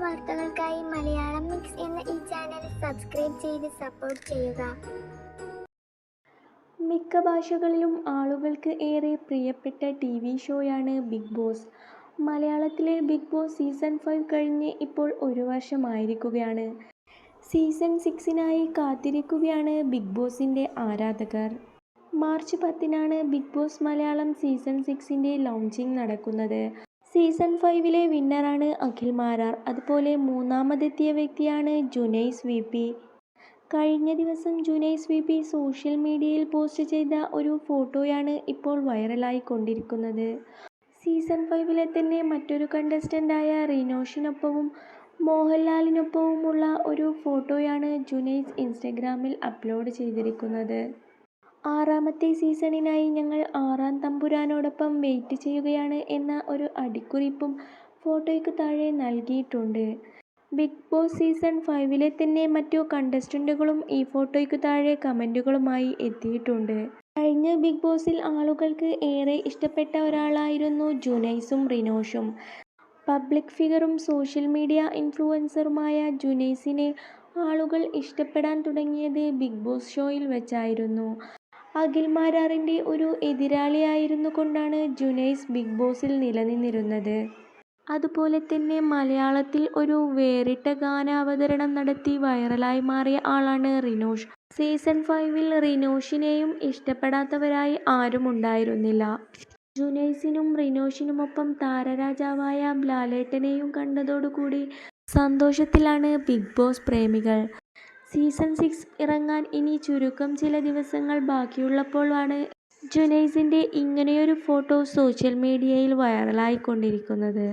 വാർത്തകൾക്കായി മലയാളം മിക്സ് എന്ന ഈ ചാനൽ സബ്സ്ക്രൈബ് ചെയ്ത് സപ്പോർട്ട് ചെയ്യുക. മിക്ക ഭാഷകളിലും ആളുകൾക്ക് ഏറെ പ്രിയപ്പെട്ട ടിവി ഷോയാണ് ബിഗ് ബോസ്. മലയാളത്തിലെ ബിഗ് ബോസ് സീസൺ 5 കഴിഞ്ഞ് ഇപ്പോൾ 1 വർഷമായിരിക്കുകയാണ്. സീസൺ 6നായി കാത്തിരിക്കുകയാണ് ബിഗ് ബോസിൻ്റെ ആരാധകർ. മാർച്ച് 10നാണ് ബിഗ് ബോസ് മലയാളം സീസൺ 6ൻ്റെ ലോഞ്ചിങ് നടക്കുന്നത്. സീസൺ 5ലെ വിന്നറാണ് അഖിൽ മാരാർ. അതുപോലെ മൂന്നാമതെത്തിയ വ്യക്തിയാണ് ജുനൈസ് VP. കഴിഞ്ഞ ദിവസം ജുനൈസ് VP സോഷ്യൽ മീഡിയയിൽ പോസ്റ്റ് ചെയ്ത ഒരു ഫോട്ടോയാണ് ഇപ്പോൾ വൈറലായിക്കൊണ്ടിരിക്കുന്നത്. സീസൺ 5ലെ തന്നെ മറ്റൊരു കണ്ടസ്റ്റൻ്റായ റിനോഷിനൊപ്പവും മോഹൻലാലിനൊപ്പവുമുള്ള ഒരു ഫോട്ടോയാണ് ജുനൈസ് ഇൻസ്റ്റഗ്രാമിൽ അപ്ലോഡ് ചെയ്തിരിക്കുന്നത്. 6ാമത്തെ സീസണിനായി ഞങ്ങൾ 6ാം തമ്പുരാനോടൊപ്പം വെയിറ്റ് ചെയ്യുകയാണ് എന്ന ഒരു അടിക്കുറിപ്പും ഫോട്ടോയ്ക്ക് താഴെ നൽകിയിട്ടുണ്ട്. ബിഗ് ബോസ് സീസൺ 5ലെ തന്നെ മറ്റു കണ്ടസ്റ്റന്റുകളും ഈ ഫോട്ടോയ്ക്ക് താഴെ കമന്റുകളുമായി എത്തിയിട്ടുണ്ട്. കഴിഞ്ഞ ബിഗ് ബോസിൽ ആളുകൾക്ക് ഏറെ ഇഷ്ടപ്പെട്ട ഒരാളായിരുന്നു ജുനൈസും റിനോഷും. പബ്ലിക് ഫിഗറും സോഷ്യൽ മീഡിയ ഇൻഫ്ലുവൻസറുമായ ജുനൈസിനെ ആളുകൾ ഇഷ്ടപ്പെടാൻ തുടങ്ങിയത് ബിഗ് ബോസ് ഷോയിൽ വെച്ചായിരുന്നു. അഖിൽ മാരാറിൻ്റെ ഒരു എതിരാളിയായിരുന്നു കൊണ്ടാണ് ജുനൈസ് ബിഗ് ബോസിൽ നിലനിന്നിരുന്നത്. അതുപോലെ തന്നെ മലയാളത്തിൽ ഒരു വേറിട്ട ഗാനാവതരണം നടത്തി വൈറലായി മാറിയ ആളാണ് റിനോഷ്. സീസൺ 5ൽ റിനോഷിനെയും ഇഷ്ടപ്പെടാത്തവരായി ആരുമുണ്ടായിരുന്നില്ല. ജുനൈസിനും റിനോഷിനുമൊപ്പം താരരാജാവായ ലാലേട്ടനെയും കണ്ടതോടുകൂടി സന്തോഷത്തിലാണ് ബിഗ് ബോസ് പ്രേമികൾ. സീസൺ 6 ഇറങ്ങാൻ ഇനി ചുരുക്കം ചില ദിവസങ്ങൾ ബാക്കിയുള്ളപ്പോഴാണ് ജുനൈസിൻ്റെ ഇങ്ങനെയൊരു ഫോട്ടോ സോഷ്യൽ മീഡിയയിൽ വൈറലായിക്കൊണ്ടിരിക്കുന്നത്.